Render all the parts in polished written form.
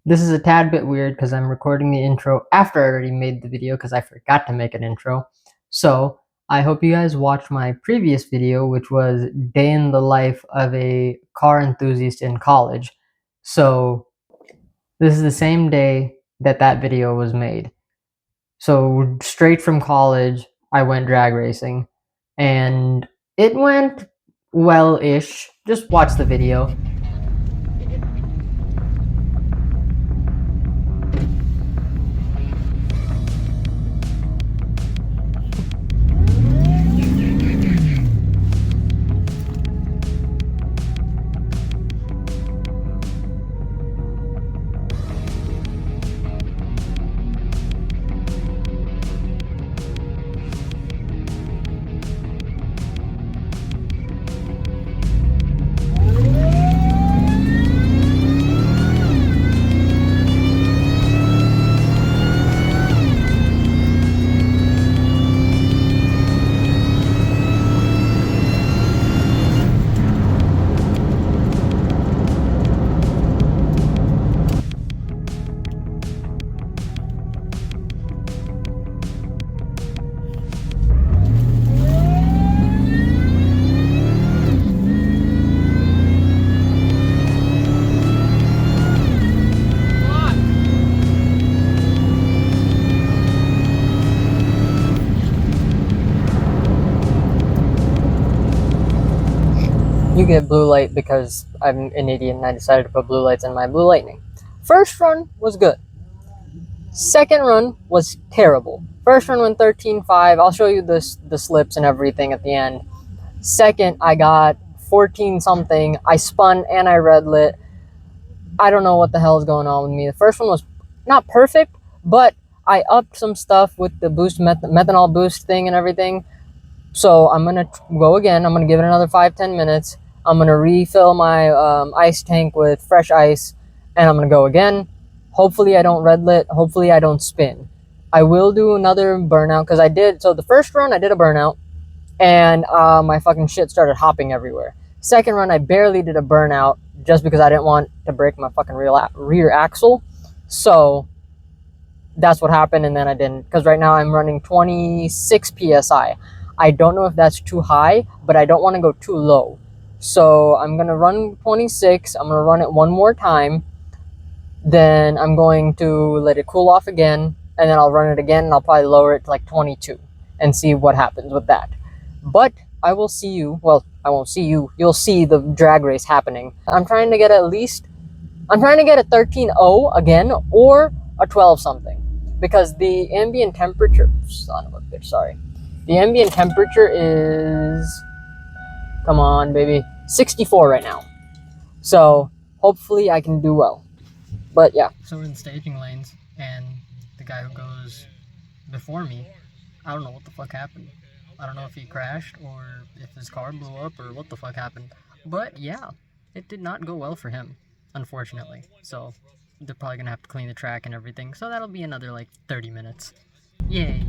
This is a tad bit weird because I'm recording the intro after I already made the video because I forgot to make an intro. So I hope you guys watched my previous video, which was day in the life of a car enthusiast in college. So this is the same day that that video was made. So straight from college, I went drag racing, and it went well-ish. Just watch the video. You get blue light because I'm an idiot and I decided to put blue lights in my blue lightning. First run was good. Second run was terrible. First run went 13.5. I'll show you the slips and everything at the end. Second, I got 14 something. I spun and I red lit. I don't know what the hell is going on with me. The first one was not perfect, but I upped some stuff with the boost methanol boost thing and everything. So I'm gonna go again. I'm gonna give it another 5-10 minutes. I'm gonna refill my ice tank with fresh ice, and I'm gonna go again. Hopefully I don't red lit. Hopefully I don't spin. I will do another burnout because I did. So the first run I did a burnout, and my fucking shit started hopping everywhere. Second run I barely did a burnout just because I didn't want to break my fucking rear axle. So that's what happened, and then I didn't, because right now I'm running 26 psi. I don't know if that's too high, but I don't want to go too low. So I'm going to run 26. I'm going to run it one more time. Then I'm going to let it cool off again, and then I'll run it again, and I'll probably lower it to like 22 and see what happens with that. But I will see you. Well, I won't see you. You'll see the drag race happening. I'm trying to get a 13.0 again, or a 12 something, because the ambient temperature, son of a bitch, sorry. The ambient temperature is, come on, baby, 64 right now. So hopefully I can do well. But yeah. So we're in the staging lanes, and the guy who goes before me, I don't know what the fuck happened. I don't know if he crashed or if his car blew up or what the fuck happened. But yeah, it did not go well for him, unfortunately. So they're probably gonna have to clean the track and everything. So that'll be another like 30 minutes. Yay.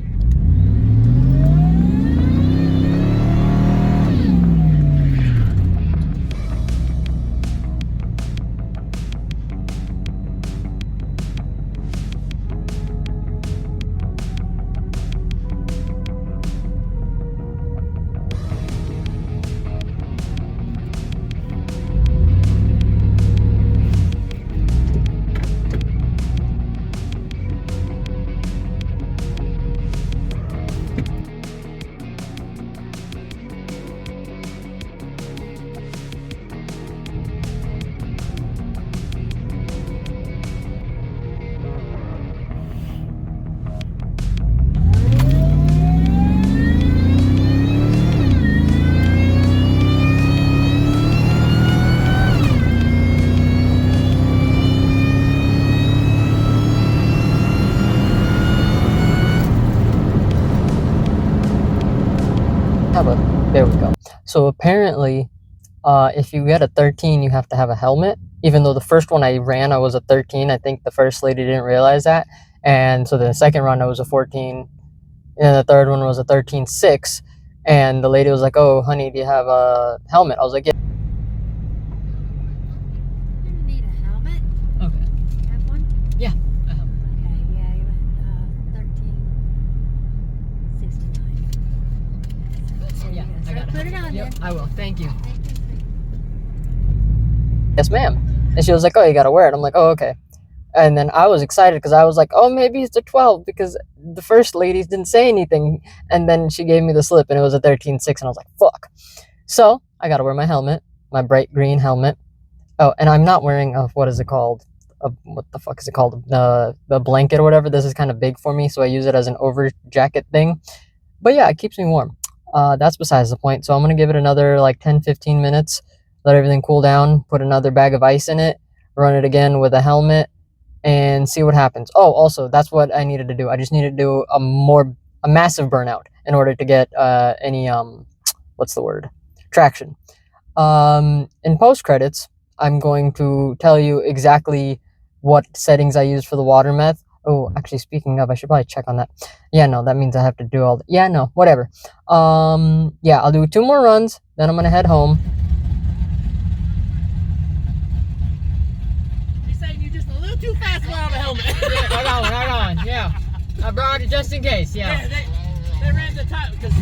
There we go. So apparently, if you get a 13, you have to have a helmet. Even though the first one I ran, I was a 13. I think the first lady didn't realize that. And so the second run, I was a 14. And the third one was a 13.6. And the lady was like, oh, honey, do you have a helmet? I was like, yeah. You need a helmet? Okay. You have I will. Thank you. Yes, ma'am. And she was like, oh, you gotta wear it. I'm like, oh, okay. And then I was excited because I was like, oh, maybe it's a 12 because the first ladies didn't say anything. And then she gave me the slip and it was a 13.6. And I was like, fuck. So I got to wear my helmet, my bright green helmet. Oh, and I'm not wearing what is it called? What the fuck is it called? The blanket or whatever. This is kind of big for me, so I use it as an over jacket thing. But yeah, it keeps me warm. That's besides the point. So I'm going to give it another like 10-15 minutes, let everything cool down, put another bag of ice in it, run it again with a helmet, and see what happens. Oh, also, that's what I needed to do. I just needed to do a massive burnout in order to get any what's the word? Traction. In post credits, I'm going to tell you exactly what settings I used for the water meth. Oh, actually, speaking of, I should probably check on that. Yeah, no, that means I have to do all. Yeah, no, whatever. Yeah, I'll do 2 more runs, then I'm gonna head home. He's saying you're just a little too fast without a helmet. Yeah, I got one. Yeah, I brought it just in case. Yeah. They ran the time because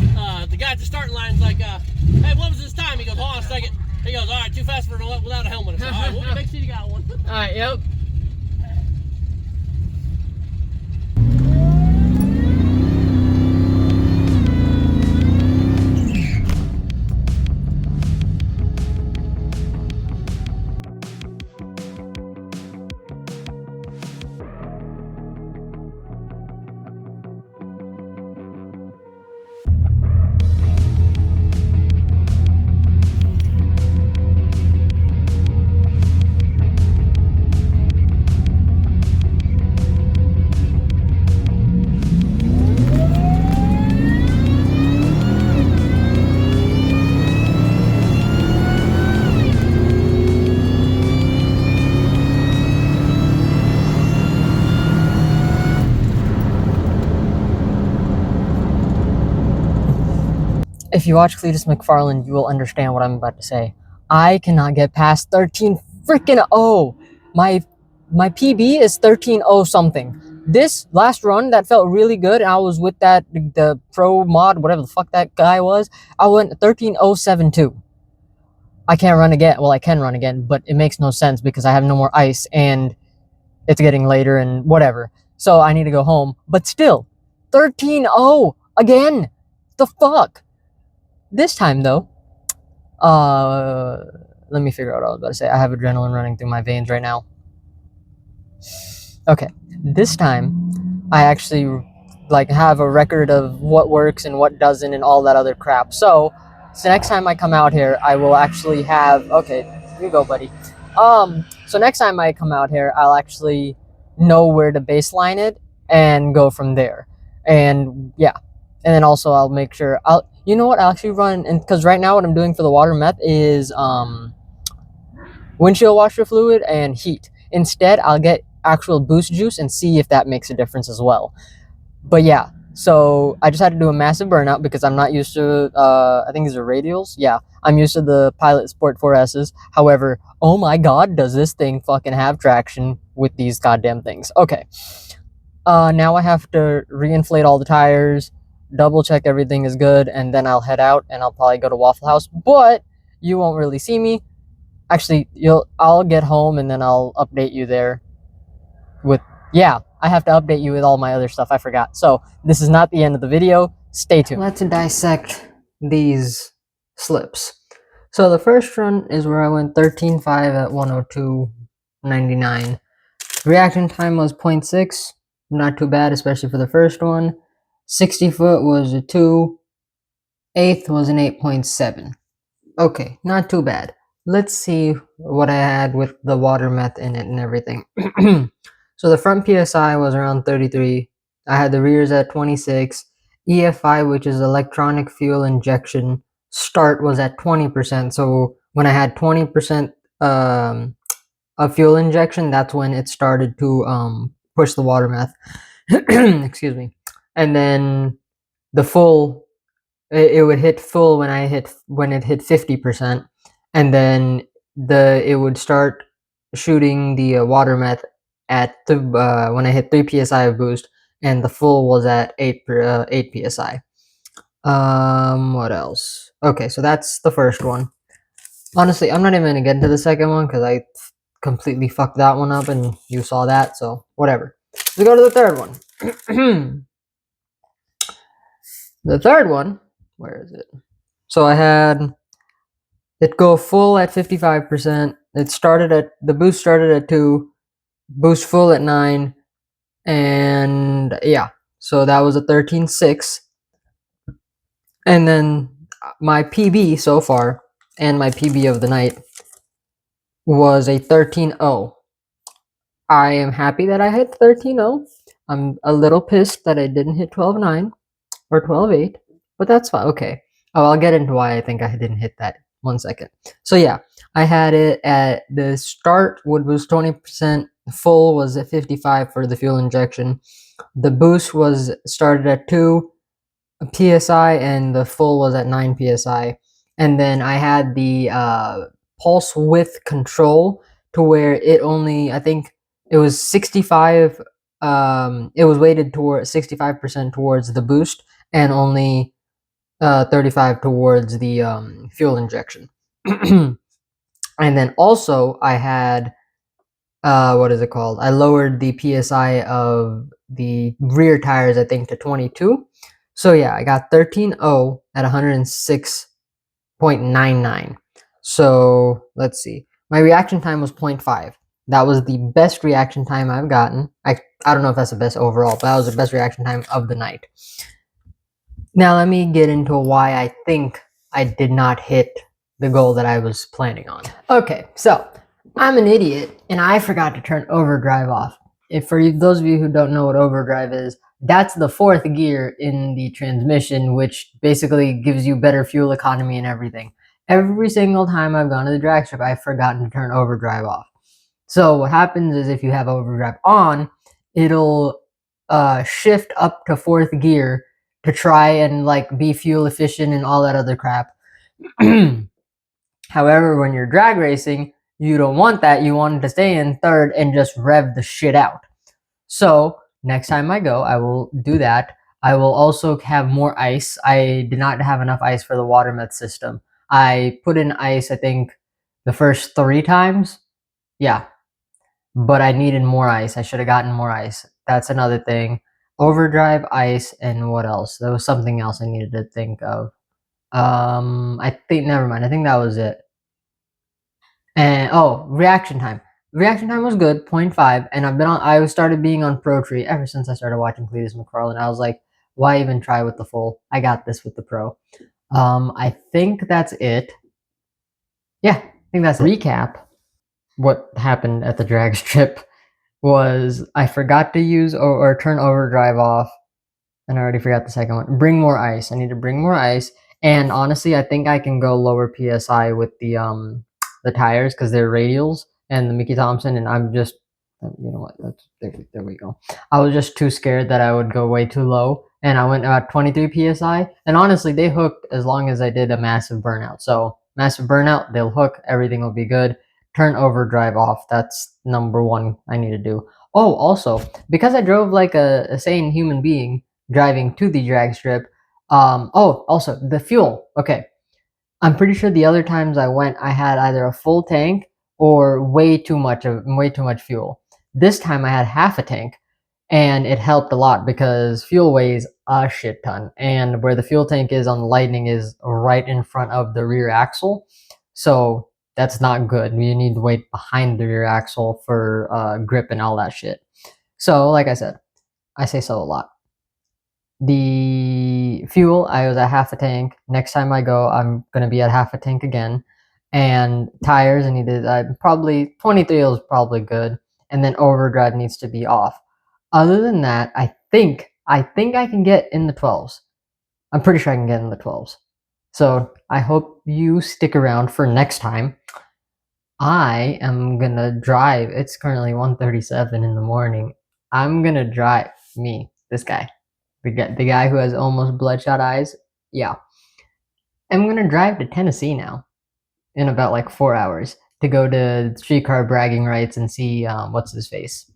the guy at the starting line's like, hey, what was his time? He goes, hold on a second. He goes, all right, too fast for without a helmet. I said, all right, we'll make sure you got one. All right, yep. If you watch Cletus McFarland, you will understand what I'm about to say. I cannot get past 13 freaking 0. My PB is 13.0 something. This last run that felt really good, and I was with the pro mod, whatever the fuck that guy was. I went 13.072. I can't run again. Well, I can run again, but it makes no sense because I have no more ice and it's getting later and whatever. So I need to go home. But still, 13.0 again. The fuck? This time though, let me figure out what I was about to say. I have adrenaline running through my veins right now. Okay, this time I actually like have a record of what works and what doesn't and all that other crap. So next time I come out here, I will actually have. Okay, here you go, buddy. So next time I come out here, I'll actually know where to baseline it and go from there. And yeah, and then also I'll make sure you know what, I'll actually run, and because right now what I'm doing for the water meth is windshield washer fluid and heat. Instead, I'll get actual boost juice and see if that makes a difference as well. But yeah, so I just had to do a massive burnout because I'm not used to I think these are radials. Yeah, I'm used to the Pilot Sport 4S's. However, oh my god, does this thing fucking have traction with these goddamn things. Okay. Now I have to reinflate all the tires, double check everything is good, and then I'll head out and I'll probably go to Waffle House. But you won't really see me. Actually, I'll get home and then I'll update you there. I have to update you with all my other stuff. I forgot. So this is not the end of the video. Stay tuned. Let's dissect these slips. So the first run is where I went 13.5 at 102.99. Reaction time was 0.6. Not too bad, especially for the first one. 60 foot was a 2. Eighth was an 8.7. Okay, not too bad. Let's see what I had with the water meth in it and everything. So the front PSI was around 33. I had the rears at 26. EFI, which is electronic fuel injection, start was at 20%. So when I had 20% of fuel injection, that's when it started to push the water meth. Excuse me. And then the full, it would hit full when it hit 50%, and then it would start shooting the water meth at when I hit 3 psi of boost, and the full was at 8 psi. What else? Okay, so that's the first one. Honestly, I'm not even gonna get into the second one because I completely fucked that one up and you saw that, so whatever. We go to the third one. The third one, where is it? So I had it go full at 55%. The boost started at 2, boost full at 9, and yeah. So that was a 13.6. And then my PB so far and my PB of the night was a 13.0. I am happy that I hit 13.0. I'm a little pissed that I didn't hit 12.9 or 12.8, but that's fine. Okay. Oh, I'll get into why I think I didn't hit that. 1 second. So yeah, I had it at the start, wood was 20%, full was at 55 for the fuel injection. The boost was started at 2 psi and the full was at 9 psi. And then I had the pulse width control to where it only, I think it was 65, it was weighted toward 65% towards the boost and only 35 towards the fuel injection. And then also I had what is it called? I lowered the psi of the rear tires, I think, to 22. So yeah, I got 13.0 at 106.99. So let's see. My reaction time was 0.5. That was the best reaction time I've gotten. I don't know if that's the best overall, but that was the best reaction time of the night. Now let me get into why I think I did not hit the goal that I was planning on. Okay, so I'm an idiot and I forgot to turn overdrive off. If for those of you who don't know what overdrive is, that's the fourth gear in the transmission, which basically gives you better fuel economy and everything. Every single time I've gone to the drag strip, I've forgotten to turn overdrive off. So what happens is if you have overdrive on, it'll shift up to fourth gear to try and like be fuel efficient and all that other crap. However, when you're drag racing, you don't want that. You want it to stay in third and just rev the shit out. So next time I go, I will do that. I will also have more ice. I did not have enough ice for the water meth system. I put in ice, I think, the first 3 times. Yeah, but I needed more ice. I should have gotten more ice. That's another thing. Overdrive, ice, and what else? There was something else I needed to think of. I think never mind. I think that was it. And oh, reaction time. Reaction time was good, 0.5, and I started being on Pro Tree ever since I started watching Cletus McFarlane. I was like, why even try with the full? I got this with the Pro. I think that's it. Yeah, I think that's recap. What happened at the drag strip was I forgot to use or turn overdrive off, and I already forgot the second one. Bring more ice. I need to bring more ice, and honestly, I think I can go lower psi with the tires because they're radials and the Mickey Thompson, and I'm just you know what? There we go. I was just too scared that I would go way too low, and I went about 23 psi. And honestly, they hooked as long as I did a massive burnout. So massive burnout, they'll hook. Everything will be good. Turn overdrive off. That's number one I need to do. Oh, also because I drove like a sane human being driving to the drag strip. Oh, also the fuel. Okay, I'm pretty sure the other times I went, I had either a full tank or way too much fuel. This time I had half a tank, and it helped a lot because fuel weighs a shit ton, and where the fuel tank is on the Lightning is right in front of the rear axle, so that's not good. You need the weight behind the rear axle for grip and all that shit. So, like I said, I say so a lot. The fuel, I was at half a tank. Next time I go, I'm gonna be at half a tank again. And tires, I needed probably 23 is probably good. And then overdrive needs to be off. Other than that, I think I can get in the 12s. I'm pretty sure I can get in the 12s. So I hope you stick around for next time. I am gonna drive. It's currently 1:37 in the morning. I'm gonna drive this guy. The guy who has almost bloodshot eyes. Yeah. I'm gonna drive to Tennessee now in about like 4 hours to go to Streetcar Bragging Rights and see what's his face,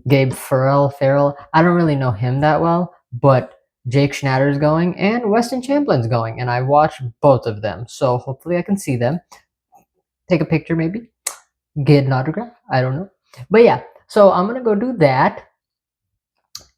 Gabe Farrell. I don't really know him that well, but Jake Schnatter's going, and Weston Champlin's going, and I watched both of them. So hopefully I can see them, take a picture, maybe get an autograph. I don't know, but yeah. So I'm gonna go do that.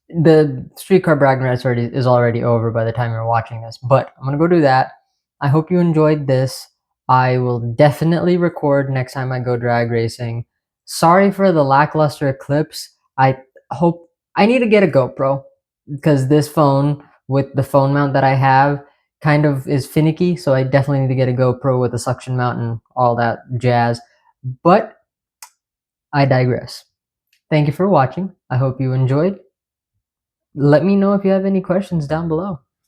The streetcar bragging rights is already over by the time you're watching this, but I'm gonna go do that. I hope you enjoyed this. I will definitely record next time I go drag racing. Sorry for the lackluster clips. I hope I need to get a GoPro because this phone with the phone mount that I have kind of is finicky, so I definitely need to get a GoPro with a suction mount and all that jazz. But I digress. Thank you for watching. I hope you enjoyed. Let me know if you have any questions down below.